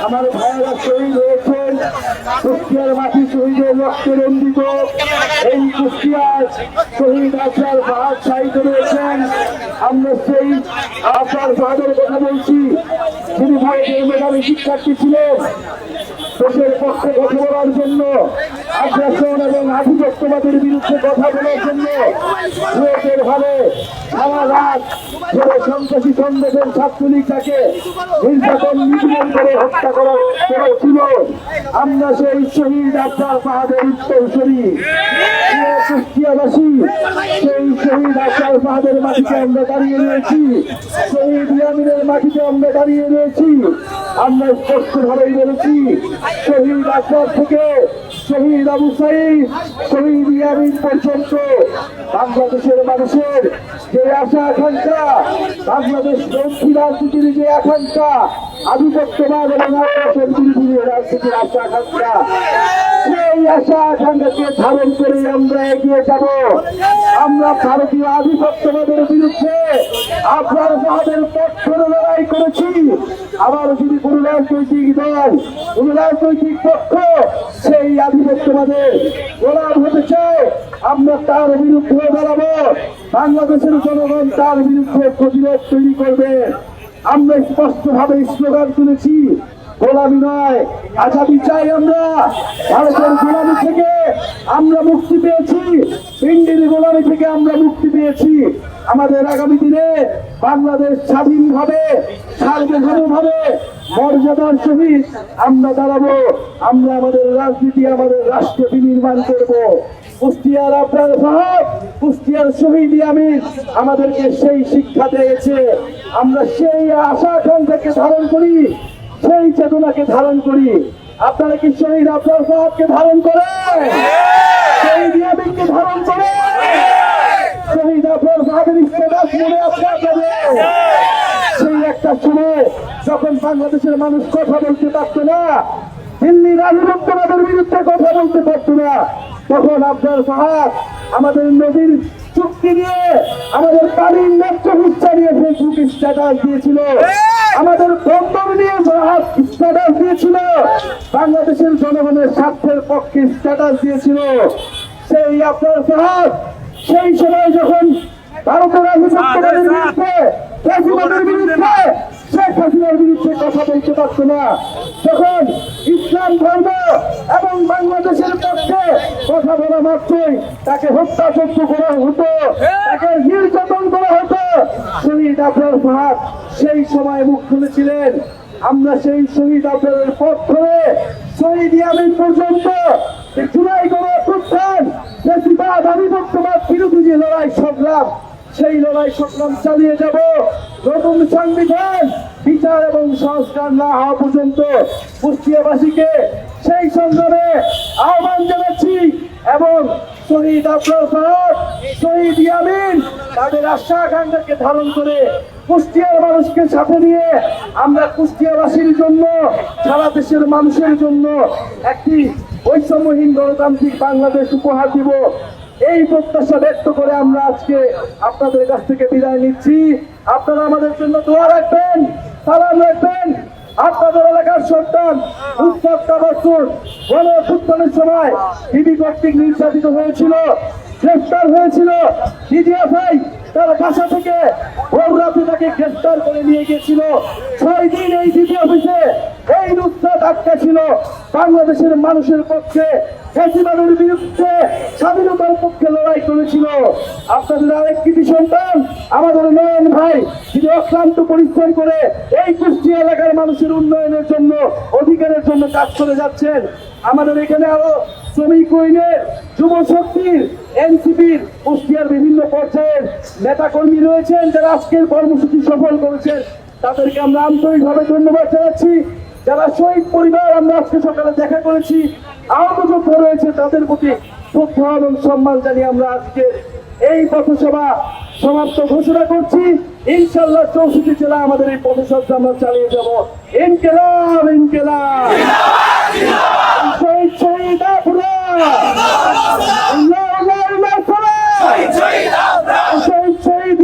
আমার ভাইয়েরা শহীদ হয়েছেন কুষ্টিয়ার মাটি শহীদের রক্তে রঞ্জিত এই কুষ্টিয়ার শহীদ আফসার ফাহাদ শহীদ রয়েছেন। আমরা সেই আফসার ফাহাদের কথা বলছি, তিনি ভারতের মেধাবী শিক্ষার্থী ছিলেন। দেশের পক্ষে কথা বলার জন্য, আগ্রাসন এবং আধিপত্যবাদের বিরুদ্ধে কথা বলার জন্য লোকের ভাবে সারা রাত ধরে সন্ত্রাসী সংগঠন ছাত্রলীগ তাকে নির্যাতন নিপীড়ন করে হত্যা করেছিল। আমরা সেই শহীদ আফসার ফাহাদের উত্তরসূরি কুষ্টিয়াবাসী, সেই শহীদ আফসার ফাহাদের মাটিতে আমরা দাঁড়িয়ে রয়েছি, শহীদ ইয়ামিনের মাটিতে আমরা দাঁড়িয়ে রয়েছি। আমরা স্পষ্ট ভাবেই বলেছি, শহীদ আফসার থেকে শহীদ আবু সাঈদ, শহীদ ইয়ামিন পর্যন্ত বাংলাদেশের মানুষের যে আশা আকাঙ্ক্ষা, বাংলাদেশ বন্ধী রাজনীতির যে আকাঙ্ক্ষা, আধিপত্যবাদ এবং আগ্রাসন বিরোধী রাজনীতির আশা আকাঙ্ক্ষা, সেই আশা আকাঙ্ক্ষাকে ধারণ করে আমরা এগিয়ে যাব। আমরা ভারতীয় আধিপত্যবাদের বিরুদ্ধে আপনার আমাদের পক্ষে লড়াই করেছি। আবার যদি কোন রাজনৈতিক দল, কোন রাজনৈতিক পক্ষ সেই আধিপত্যবাদের গোলাম হতে চায়, আমরা তার বিরুদ্ধে দাঁড়াবো। বাংলাদেশের জনগণ তার বিরুদ্ধে প্রতিরোধ তৈরি করবে। আমরা স্পষ্ট ভাবে স্লোগান তুলেছি, গোলামি নয় আজাদি চাই। আমরা ভারতের গোলামি থেকে আমরা মুক্তি পেয়েছি, ইন্ডির গোলামি থেকে আমরা মুক্তি পেয়েছি। আমাদের আগামী দিনে বাংলাদেশ স্বাধীনভাবে, সার্বভৌমভাবে, মর্যাদার সহিত আমরা দাঁড়াবো। আমরা আমাদের রাজনীতি, আমাদের রাষ্ট্র বিনির্মাণ করব। কুষ্টিয়ার আফসার ফাহাদ, কুষ্টিয়ার শহীদ ইয়ামিন আমাদেরকে সেই শিক্ষা দিয়েছে। আমরা সেই আশা আকাঙ্ক্ষাকে ধারণ করি, সেই চেতনাকে ধারণ করি। আপনারা কি শহীদ আফসার ফাহাদকে ধারণ করেন? শহীদ ইয়ামিনকে ধারণ করেন? শহীদ আফসার ফাহাদের স্ট্যাটাস মনে আছে আপনাদের? সেই একটা সময় যখন বাংলাদেশের মানুষ কথা বলতে পারত না, দিল্লির আধিপত্যবাদের বিরুদ্ধে কথা বলতে পারত না, তখন আফসার ফাহাদ আমাদের নদীর চুক্তি নিয়ে, আমাদের পানির ন্যায্য হিস্সা নিয়ে ফেসবুক স্ট্যাটাস দিয়েছিল, আমাদের বন্দর নিয়ে স্ট্যাটাস দিয়েছিল, বাংলাদেশের জনগণের স্বার্থের পক্ষে স্ট্যাটাস দিয়েছিল। সেই আফসার ফাহাদ সেই সময় যখন ভারতের আধিপত্যবাদের বিরুদ্ধে, ফ্যাসিবাদের বিরুদ্ধে, শেখ হাসিনার বিরুদ্ধে কথা বলতে পারত না, তখন ইসলাম ধর্ম এবং বাংলাদেশের পক্ষে কথা বলা মাত্রই তাকে হত্যাযজ্ঞ করা হতো, তাকে নির্যাতন করা হতো। শহীদ আফসার ফাহাদ সেই সময় মুখ খুলেছিলেন। আমরা সেই শহীদ আফসারের পথ ধরে শহীদ ইয়ামিন পর্যন্ত জুলাই গণঅভ্যুত্থান, ফ্যাসিবাদ, আধিপত্যবাদ বিরোধী যে লড়াই সংগ্রাম, সেই লড়াই সংগ্রাম চালিয়ে যাব। নতুন সংবিধান, বিচার এবং সংস্কার না হওয়া পর্যন্ত কুষ্টিয়াবাসীকে সেই সংগ্রামে আহ্বান জানাচ্ছি। এবং শহীদ আফসার ফাহাদ, শহীদ ইয়ামিন তাদের আশা আকাঙ্ক্ষাকে ধারণ করে কুষ্টিয়ার মানুষকে সাথে নিয়ে আমরা কুষ্টিয়াবাসীর জন্য, সারা দেশের মানুষের জন্য একটি বৈষম্যহীন গণতান্ত্রিক বাংলাদেশ উপহার দিব। এই প্রত্যাশা ব্যক্ত করে আমরা আজকে আপনাদের কাছ থেকে বিদায় নিচ্ছি। আপনারা আমাদের জন্য দোয়া রাখবেন, সালাম রাখবেন। আপনাদের এলাকার সন্তান উত্তপ্তা বছর গণঅভ্যুত্থানের সময় বিবি কর্তৃক নির্যাতিত হয়েছিল, গ্রেফতার হয়েছিল। ডিজিএফআই তার বাসা থেকে ভোর রাতে তাকে গ্রেফতার করে নিয়ে গিয়েছিল। 6 দিন এই ডিবি অফিসে এই নুসরাত আটকা ছিল। বাংলাদেশের মানুষের পক্ষে, ফ্যাসিবাদের বিরুদ্ধে, স্বাধীনতার পক্ষে লড়াই করেছিল। আপনাদের আরেকটি সন্তান আমাদের নয়ন ভাই, তিনি অক্লান্ত পরিশ্রম করে এই কুষ্টিয়া এলাকার মানুষের উন্নয়নের জন্য, অধিকারের জন্য কাজ করে যাচ্ছেন। আমাদের এখানে আরো শ্রমিক ইউনিয়নের, যুব শক্তির, এনসিপির কুষ্টিয়ার বিভিন্ন পর্যায়ের নেতাকর্মী রয়েছেন যারা আজকের কর্মসূচি সফল করেছেন। তাদেরকে আমরা আন্তরিকভাবে ধন্যবাদ জানাচ্ছি। যারা শহীদ পরিবার আমরা আজকে সকালে দেখা করেছি, আহত যোদ্ধা রয়েছে, তাদের প্রতি শ্রদ্ধা এবং সম্মান জানিয়ে আমরা আজকে এই পথসভা সমাপ্ত ঘোষণা করছি। ইনশাআল্লাহ 64 জেলা আমাদের এই পথসভা আমরা চালিয়ে যাব। ইনকিলাব, ইনকিলাব, শহীদ শহীদ আফরাদ, শহীদ শহীদ